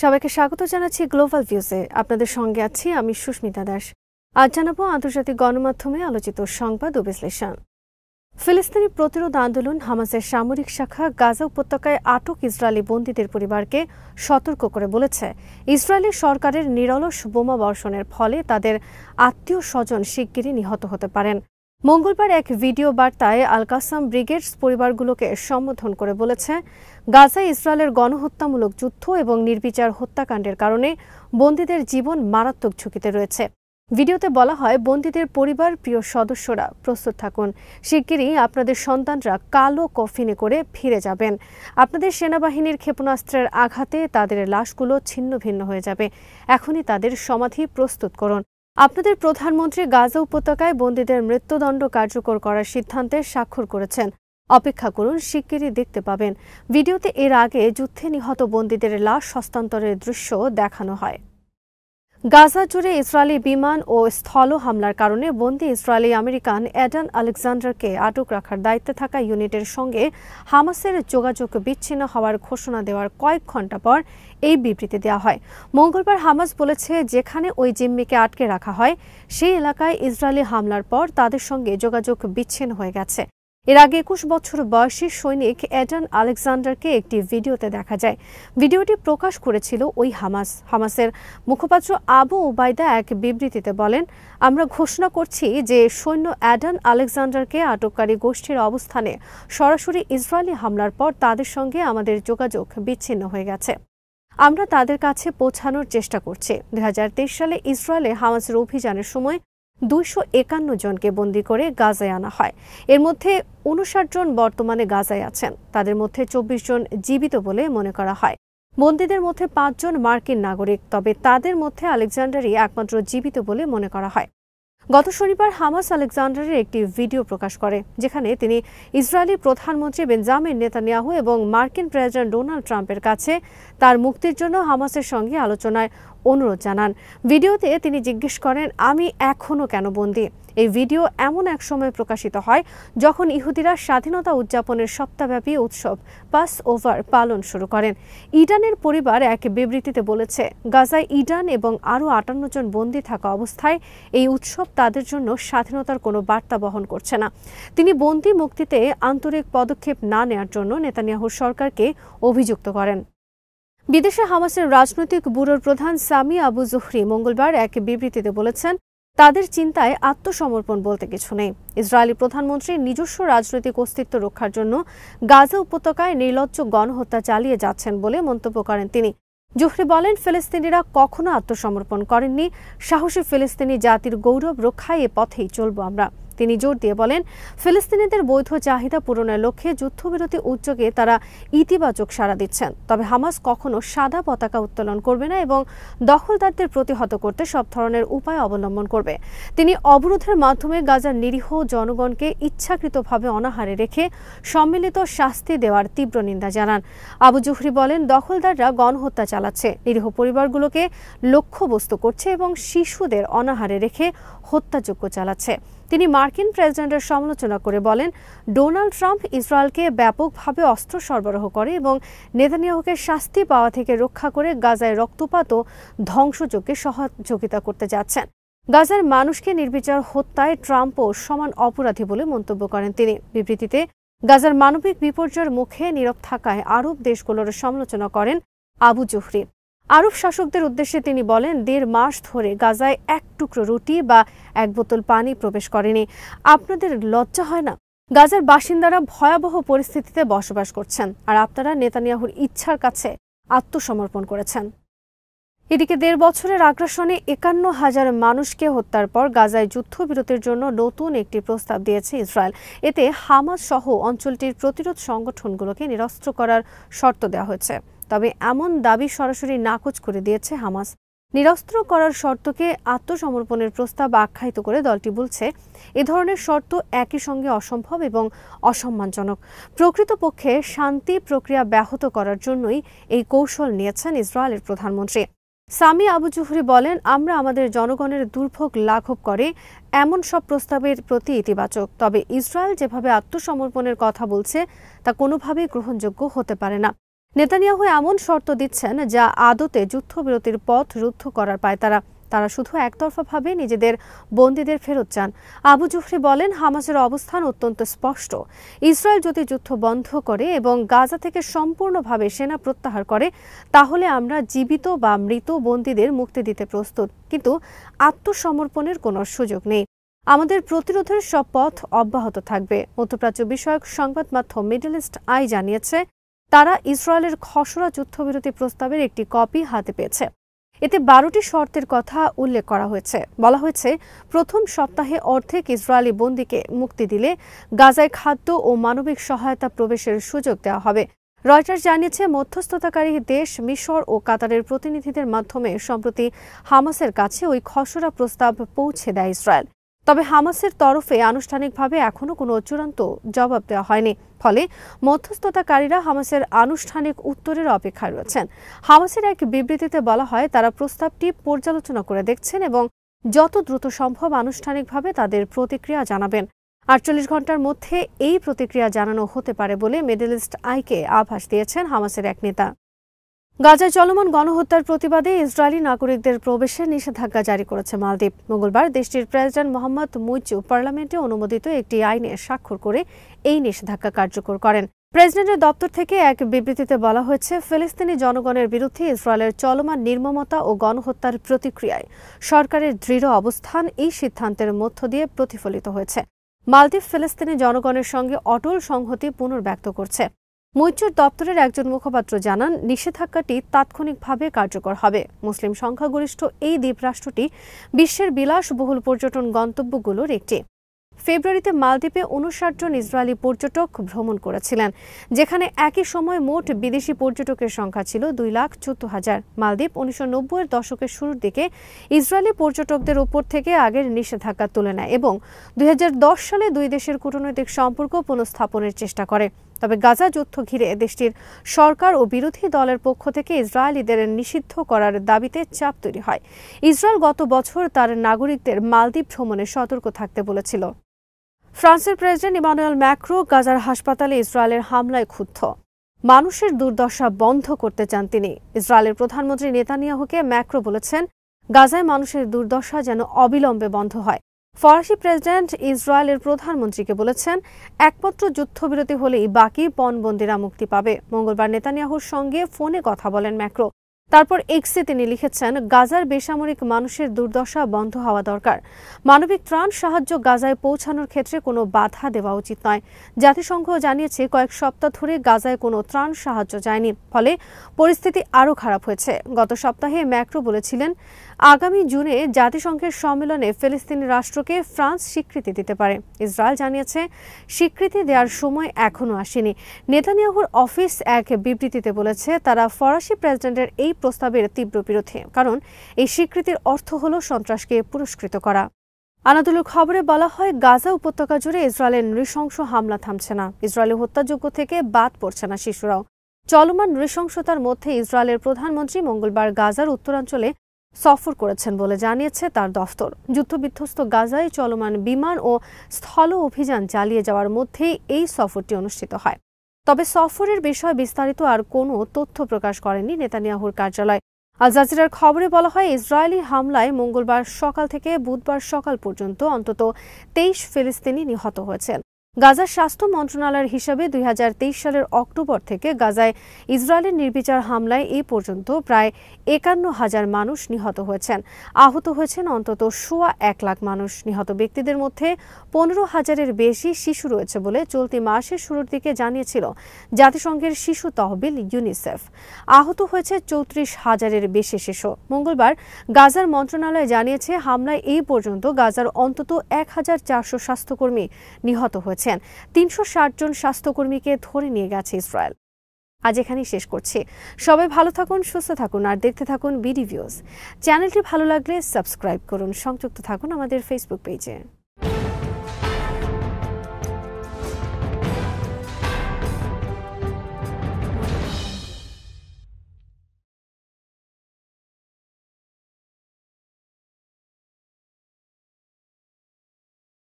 সবাইকে স্বাগত জানাচ্ছি গ্লোবাল ভিউজে। আপনাদের সঙ্গে আছি আমি সুস্মিতা দাস। আজ জানাবো আন্তর্জাতিক গণমাধ্যমে আলোচিত সংবাদ ও বিশ্লেষণ। ফিলিস্তিনি প্রতিরোধ আন্দোলন হামাসের সামরিক শাখা গাজা উপত্যকায় আটক ইসরায়েলি বন্দীদের পরিবারকে সতর্ক করে বলেছে, ইসরায়েলি সরকারের নিরলস বোমা বর্ষণের ফলে তাদের আত্মীয় স্বজন শিগগিরই নিহত হতে পারেন। মঙ্গলবার এক ভিডিও বার্তায় আল কাসাম ব্রিগেডস পরিবারগুলোকে সম্বোধন করে বলেছে, গাজায় ইসরায়েলের গণহত্যামূলক যুদ্ধ এবং নির্বিচার হত্যাকাণ্ডের কারণে বন্দীদের জীবন মারাত্মক ঝুঁকিতে রয়েছে। ভিডিওতে বলা হয়, বন্দীদের পরিবার প্রিয় সদস্যরা প্রস্তুত থাকুন, শিগগিরই আপনাদের সন্তানরা কালো কফিনে করে ফিরে যাবেন। আপনাদের সেনাবাহিনীর ক্ষেপণাস্ত্রের আঘাতে তাদের লাশগুলো ছিন্ন ভিন্ন হয়ে যাবে। এখনই তাদের সমাধি প্রস্তুত করুন। আপনাদের প্রধানমন্ত্রী গাজা উপত্যকায় বন্দীদের মৃত্যুদণ্ড কার্যকর করার সিদ্ধান্তে স্বাক্ষর করেছেন। অপেক্ষা করুন, শিগগিরই দেখতে পাবেন। ভিডিওতে এর আগে যুদ্ধে নিহত বন্দীদের লাশ হস্তান্তরের দৃশ্য দেখানো হয়। গাজা জুড়ে ইসরায়েলি বিমান ও স্থল হামলার কারণে বন্দী ইসরায়েলি আমেরিকান অ্যাডান আলেকজান্ডারকে আটক রাখার দায়িত্বে থাকা ইউনিটের সঙ্গে হামাসের যোগাযোগ বিচ্ছিন্ন হওয়ার ঘোষণা দেওয়ার কয়েক ঘণ্টা পর এই বিবৃতি দেওয়া হয়। মঙ্গলবার হামাস বলেছে, যেখানে ওই জিম্মিকে আটকে রাখা হয় সেই এলাকায় ইসরায়েলি হামলার পর তাদের সঙ্গে যোগাযোগ বিচ্ছিন্ন হয়ে গেছে। এর আগে 21 বছর বয়সী সৈনিক অ্যাডান আলেকজান্ডারকে একটি ভিডিওতে দেখা যায়। ভিডিওটি প্রকাশ করেছিল ওই হামাসের মুখপাত্র আবু উবাইদা এক বিবৃতিতে বলেন, আমরা ঘোষণা করছি যে সৈন্য অ্যাডান আলেকজান্ডারকে আটককারী গোষ্ঠীর অবস্থানে সরাসরি ইসরায়েলি হামলার পর তাদের সঙ্গে আমাদের যোগাযোগ বিচ্ছিন্ন হয়ে গেছে। আমরা তাদের কাছে পৌঁছানোর চেষ্টা করছি। 2023 সালে ইসরায়েলে হামাসের অভিযানের সময় 251 জনকে বন্দী করে গাজায় আনা হয়। এর মধ্যে 59 জন বর্তমানে গাজায় আছেন। তাদের মধ্যে 24 জন জীবিত বলে মনে করা হয়। বন্দীদের মধ্যে 5 জন মার্কিন নাগরিক, তবে তাদের মধ্যে আলেকজান্ডারই একমাত্র জীবিত বলে মনে করা হয়। গত শনিবার হামাস আলেকজান্ডারের একটি ভিডিও প্রকাশ করে, যেখানে তিনি ইসরায়েলি প্রধানমন্ত্রী বেঞ্জামিন নেতানিয়াহু এবং মার্কিন প্রেসিডেন্ট ডোনাল্ড ট্রাম্পের কাছে তার মুক্তির জন্য হামাসের সঙ্গে আলোচনায় অনুরোধ জানান। ভিডিওতে তিনি জিজ্ঞেস করেন, আমি এখনও কেন বন্দী? এই ভিডিও এমন এক সময় প্রকাশিত হয় যখন ইহুদিরা স্বাধীনতা উদযাপনের সপ্তাহব্যাপী উৎসব পাস ওভার পালন শুরু করেন। ইডানের পরিবার এক বিবৃতিতে বলেছে, গাজায় ইডান এবং আরও 58 জন বন্দী থাকা অবস্থায় এই উৎসব তাদের জন্য স্বাধীনতার কোনো বার্তা বহন করছে না। তিনি বন্দী মুক্তিতে আন্তরিক পদক্ষেপ না নেওয়ার জন্য নেতানিয়াহুর সরকারকে অভিযুক্ত করেন। বিদেশে হামাসের রাজনৈতিক ব্যুরোর প্রধান সামি আবু জুহরি মঙ্গলবার এক বিবৃতিতে বলেছেন, তাদের চিন্তায় আত্মসমর্পণ বলতে কিছু নেই। ইসরায়েলি প্রধানমন্ত্রী নিজস্ব রাজনৈতিক অস্তিত্ব রক্ষার জন্য গাজা উপত্যকায় নির্লজ্জ গণহত্যা চালিয়ে যাচ্ছেন বলে মন্তব্য করেন তিনি। জুহরি বলেন, ফিলিস্তিনিরা কখনো আত্মসমর্পণ করেননি। সাহসী ফিলিস্তিনি জাতির গৌরব রক্ষায় এ পথেই চলব আমরা। তিনি জোর দিয়ে বলেন, ফিলিস্তিনিদের বৈধ চাহিদা পূরণের লক্ষ্যে যুদ্ধবিরতি উদ্যোগে তারা ইতিবাচক সাড়া দিচ্ছেন। তবে হামাস কখনো সাদা পতাকা উত্তোলন করবে না এবং দখলদারদের প্রতিহত করতে সব ধরনের উপায় অবলম্বন করবে। তিনি অবরোধের মাধ্যমে গাজার নিরীহ জনগণকে ইচ্ছাকৃতভাবে অনাহারে রেখে সম্মিলিত শাস্তি দেওয়ার তীব্র নিন্দা জানান। আবু জুহরি বলেন, দখলদাররা গণহত্যা চালাচ্ছে, নিরীহ পরিবারগুলোকে লক্ষ্যবস্তু করছে এবং শিশুদের অনাহারে রেখে হত্যাযজ্ঞ চালাচ্ছে। তিনি মার্কিন প্রেসিডেন্টের সমালোচনা করে বলেন, ডোনাল্ড ট্রাম্প ইসরায়েলকে ব্যাপকভাবে অস্ত্র সরবরাহ করে এবং নেতানিয়াহুকে শাস্তি পাওয়া থেকে রক্ষা করে গাজায় রক্তপাত ও ধ্বংসযজ্ঞে সহযোগিতা করতে যাচ্ছেন। গাজার মানুষকে নির্বিচার হত্যায় ট্রাম্পও সমান অপরাধী বলে মন্তব্য করেন তিনি। বিবৃতিতে গাজার মানবিক বিপর্যয়ের মুখে নীরব থাকায় আরব দেশগুলোর সমালোচনা করেন আবু জুহরি। আরব শাসকদের উদ্দেশ্যে তিনি বলেন, 1.5 মাস ধরে গাজায় এক টুকরো রুটি বা এক বোতল পানি প্রবেশ করেনি। আপনাদের লজ্জা হয় না? গাজার বাসিন্দারা ভয়াবহ পরিস্থিতিতে বসবাস করছেন, আর আপনারা নেতানিয়াহুর ইচ্ছার কাছে আত্মসমর্পণ করেছেন। এদিকে 1.5 বছরের আগ্রাসনে 51,000 মানুষকে হত্যার পর গাজায় যুদ্ধবিরতির জন্য নতুন একটি প্রস্তাব দিয়েছে ইসরায়েল। এতে হামাস সহ অঞ্চলটির প্রতিরোধ সংগঠনগুলোকে নিরস্ত্র করার শর্ত দেওয়া হয়েছে। তবে এমন দাবি সরাসরি নাকচ করে দিয়েছে হামাস। নিরস্ত্র করার শর্তকে আত্মসমর্পণের প্রস্তাব আখ্যায়িত করে দলটি বলছে, এ ধরনের শর্ত একই সঙ্গে অসম্ভব এবং অসম্মানজনক। প্রকৃতপক্ষে শান্তি প্রক্রিয়া ব্যাহত করার জন্যই এই কৌশল নিয়েছেন ইসরায়েলের প্রধানমন্ত্রী। সামি আবু জুহরি বলেন, আমরা আমাদের জনগণের দুর্ভোগ লাঘব করে এমন সব প্রস্তাবের প্রতি ইতিবাচক। তবে ইসরায়েল যেভাবে আত্মসমর্পণের কথা বলছে তা কোনোভাবেই গ্রহণযোগ্য হতে পারে না। নেতানিয়াহু এমন শর্ত দিচ্ছেন যা আদতে যুদ্ধবিরতির পথ রুদ্ধ করার পায়তারা। তারা শুধু একতরফাভাবে নিজেদের বন্দীদের ফেরত চান। আবু জুফরি বলেন, হামাসের অবস্থান অত্যন্ত স্পষ্ট। ইসরায়েল যদি যুদ্ধ বন্ধ করে এবং গাজা থেকে সম্পূর্ণভাবে সেনা প্রত্যাহার করে, তাহলে আমরা জীবিত বা মৃত বন্দীদের মুক্তি দিতে প্রস্তুত, কিন্তু আত্মসমর্পণের কোনো সুযোগ নেই। আমাদের প্রতিরোধের সব পথ অব্যাহত থাকবে। মধ্যপ্রাচ্য বিষয়ক সংবাদ মাধ্যম মিডল ইস্ট আই জানিয়েছে, তারা ইসরায়েলের খসড়া যুদ্ধবিরতি প্রস্তাবের একটি কপি হাতে পেয়েছে। এতে 12টি শর্তের কথা উল্লেখ করা হয়েছে। বলা হয়েছে, প্রথম সপ্তাহে অর্ধেক ইসরায়েলি বন্দীকে মুক্তি দিলে গাজায় খাদ্য ও মানবিক সহায়তা প্রবেশের সুযোগ দেওয়া হবে। রয়টার্স জানিয়েছে, মধ্যস্থতাকারী দেশ মিশর ও কাতারের প্রতিনিধিদের মাধ্যমে সম্প্রতি হামাসের কাছে ওই খসড়া প্রস্তাব পৌঁছে দেয় ইসরায়েল। তবে হামাসের তরফে আনুষ্ঠানিকভাবে এখনও কোনো চূড়ান্ত জবাব দেওয়া হয়নি। ফলে মধ্যস্থতাকারীরা হামাসের আনুষ্ঠানিক উত্তরের অপেক্ষায় রয়েছেন। হামাসের এক বিবৃতিতে বলা হয়, তারা প্রস্তাবটি পর্যালোচনা করে দেখছেন এবং যত দ্রুত সম্ভব আনুষ্ঠানিকভাবে তাদের প্রতিক্রিয়া জানাবেন। 48 ঘন্টার মধ্যে এই প্রতিক্রিয়া জানানো হতে পারে বলে মিডল ইস্ট আইকে আভাস দিয়েছেন হামাসের এক নেতা। গাজায় চলমান গণহত্যার প্রতিবাদে ইসরায়েলি নাগরিকদের প্রবেশে নিষেধাজ্ঞা জারি করেছে মালদ্বীপ। মঙ্গলবার দেশটির প্রেসিডেন্ট মোহাম্মদ মুইজ্জু পার্লামেন্টে অনুমোদিত একটি আইনে স্বাক্ষর করে এই নিষেধাজ্ঞা কার্যকর করেন। প্রেসিডেন্টের দপ্তর থেকে এক বিবৃতিতে বলা হয়েছে, ফিলিস্তিনি জনগণের বিরুদ্ধে ইসরায়েলের চলমান নির্মমতা ও গণহত্যার প্রতিক্রিয়ায় সরকারের দৃঢ় অবস্থান এই সিদ্ধান্তের মধ্য দিয়ে প্রতিফলিত হয়েছে। মালদ্বীপ ফিলিস্তিনি জনগণের সঙ্গে অটল সংহতি পুনর্ব্যক্ত করছে। মুইজ্জুর দপ্তরের একজন মুখপাত্র জানান, নিষেধাজ্ঞাটি তাৎক্ষণিকভাবে কার্যকর হবে। মুসলিম সংখ্যাগরিষ্ঠ এই দ্বীপরাষ্ট্রটি বিশ্বের বিলাসবহুল পর্যটন গন্তব্যগুলোর একটি। ফেব্রুয়ারিতে মালদ্বীপে 59 জন ইসরায়েলি পর্যটক ভ্রমণ করেছিলেন, যেখানে একই সময় মোট বিদেশি পর্যটকের সংখ্যা ছিল 2,14,000। মালদ্বীপ 1990-এর দশকের শুরুর দিকে ইসরায়েলি পর্যটকদের উপর থেকে আগের নিষেধাজ্ঞা তুলে নেয় এবং 2010 সালে দুই দেশের কূটনৈতিক সম্পর্ক পুনঃস্থাপনের চেষ্টা করে। তবে গাজা যুদ্ধ ঘিরে দেশটির সরকার ও বিরোধী দলের পক্ষ থেকে ইসরায়েলিদের নিষিদ্ধ করার দাবিতে চাপ তৈরি হয়। ইসরায়েল গত বছর তার নাগরিকদের মালদ্বীপ ভ্রমণে সতর্ক থাকতে বলেছিল। ফ্রান্সের প্রেসিডেন্ট ইমানুয়েল ম্যাক্রো গাজার হাসপাতালে ইসরায়েলের হামলায় ক্ষুব্ধ। মানুষের দুর্দশা বন্ধ করতে চান তিনি। ইসরায়েলের প্রধানমন্ত্রী নেতানিয়াহুকে ম্যাক্রো বলেছেন, গাজায় মানুষের দুর্দশা যেন অবিলম্বে বন্ধ হয়। ফরাসি প্রেসিডেন্ট ইসরায়েলের প্রধানমন্ত্রীকে বলেছেন, একমাত্র যুদ্ধবিরতি হলেই বাকি পণবন্দীরা মুক্তি পাবে। মঙ্গলবার নেতানিয়াহুর সঙ্গে ফোনে কথা বলেন ম্যাক্রো। তারপর এক্সে তিনি লিখেছেন, গাজার বেসামরিক মানুষের দুর্দশা বন্ধ হওয়া দরকার। মানবিক ত্রাণ সাহায্য গাজায় পৌঁছানোর ক্ষেত্রে কোনো বাধা দেওয়া উচিত নয়। জাতিসংঘ জানিয়েছে, কয়েক সপ্তাহ ধরে গাজায় কোনো ত্রাণ সাহায্য যায়নি, ফলে পরিস্থিতি আরও খারাপ হয়েছে। গত সপ্তাহে ম্যাক্রো বলেছিলেন, আগামী জুনে জাতিসংঘের সম্মেলনে ফিলিস্তিনি রাষ্ট্রকে ফ্রান্স স্বীকৃতি দিতে পারে। ইসরায়েল জানিয়েছে, স্বীকৃতি দেওয়ার সময় এখনও আসেনি। নেতানিয়াহুর অফিস এক বিবৃতিতে বলেছে, তারা ফরাসি প্রেসিডেন্টের এই প্রস্তাবের তীব্র বিরোধী, কারণ এই স্বীকৃতির অর্থ হল সন্ত্রাসকে পুরস্কৃত করা। আনাদোলুর খবরে বলা হয়, গাজা উপত্যকা জুড়ে ইসরায়েলের নৃশংস হামলা থামছে না। ইসরায়েলি হত্যাযোগ্য থেকে বাদ পড়ছে না শিশুরাও। চলমান নৃশংসতার মধ্যে ইসরায়েলের প্রধানমন্ত্রী মঙ্গলবার গাজার উত্তরাঞ্চলে সফর করেছেন বলে জানিয়েছে তার দফতর। যুদ্ধবিধ্বস্ত গাজায় চলমান বিমান ও স্থল অভিযান চালিয়ে যাওয়ার মধ্যেই এই সফরটি অনুষ্ঠিত হয়। তবে সফরের বিষয়ে বিস্তারিত আর কোনো তথ্য প্রকাশ করেনি নেতানিয়াহুর কার্যালয়। আল জাজিরার খবরে বলা হয়, ইসরায়েলি হামলায় মঙ্গলবার সকাল থেকে বুধবার সকাল পর্যন্ত অন্তত 23 ফিলিস্তিনি নিহত হয়েছেন। গাজার স্বাস্থ্য মন্ত্রণালয়ের হিসাবে 2023 সালের অক্টোবর থেকে গাজায় ইসরায়েলের নির্বিচার হামলায় এই পর্যন্ত প্রায় 51,000 মানুষ নিহত হয়েছেন। আহত হয়েছেন অন্তত 1.25 লাখ মানুষ। নিহত ব্যক্তিদের মধ্যে 15,000-এর বেশি শিশু রয়েছে বলে চলতি মাসের শুরুর দিকে জানিয়েছিল জাতিসংঘের শিশু তহবিল ইউনিসেফ। আহত হয়েছে 34,000-এর বেশি শিশু। মঙ্গলবার গাজার মন্ত্রণালয় জানিয়েছে, হামলায় এই পর্যন্ত গাজার অন্তত 1,400 স্বাস্থ্যকর্মী নিহত হয়েছে। 360 জন স্বাস্থ্যকর্মীকে ধরে নিয়ে গেছে ইসরায়েল। আজ এখানেই শেষ করছি। সবাই ভালো থাকুন, সুস্থ থাকুন আর দেখতে থাকুন বিডি ভিউজ। চ্যানেলটি ভালো লাগলে সাবস্ক্রাইব করুন। সংযুক্ত থাকুন আমাদের ফেসবুক পেজে।